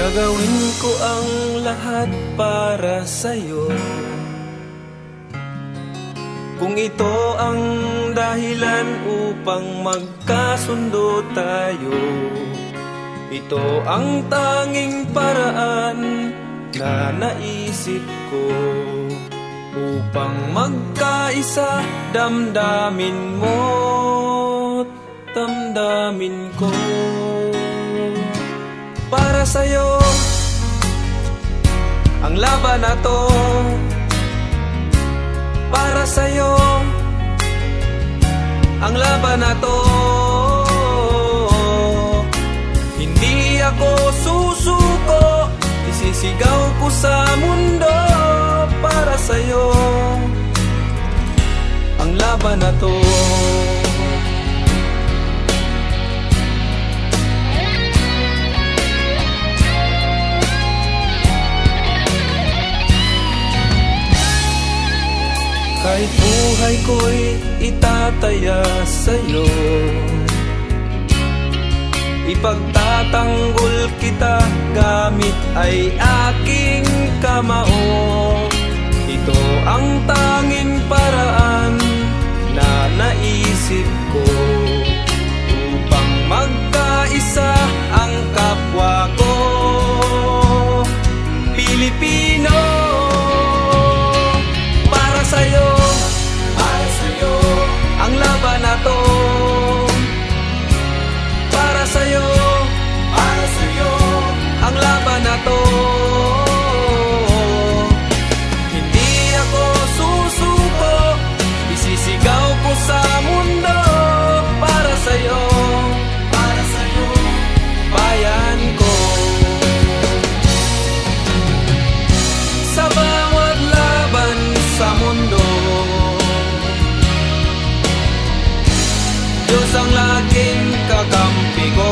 Gagawin ko ang lahat para sa'yo. Kung ito ang dahilan upang magkasundo tayo, ito ang tanging paraan na naisip ko upang magkaisa, damdamin mo't damdamin ko. Para sa'yo ang laban na to, para sa'yo ang laban na to. Hindi ako susuko, isisigaw ko sa mundo. Para sa'yo ang laban na to. Kahit buhay ko'y itataya sa'yo, ipagtatanggol kita gamit ay aking kamao. Ito ang tanging paraan na naisip ko upang magkaisa ang kapwa ko Pilipino. Para sa'yo ang laban na to. Para sa'yo ang laban na to. Hindi ako susuko, isisigaw ko sa mundo. Para sa'yo bayan ko. Sa bawat laban sa mundo, Diyos ang laging kakampi ko.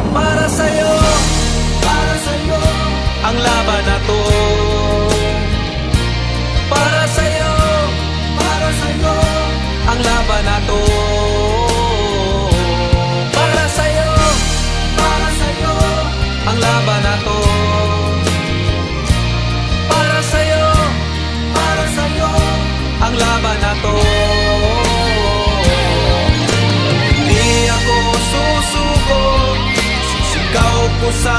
Para sa'yo ang laban na to. Para sa'yo ang laban na to. Para sa'yo ang laban na to. Para sa'yo ang laban na to. Hindi ako susuko, sisigaw ko sa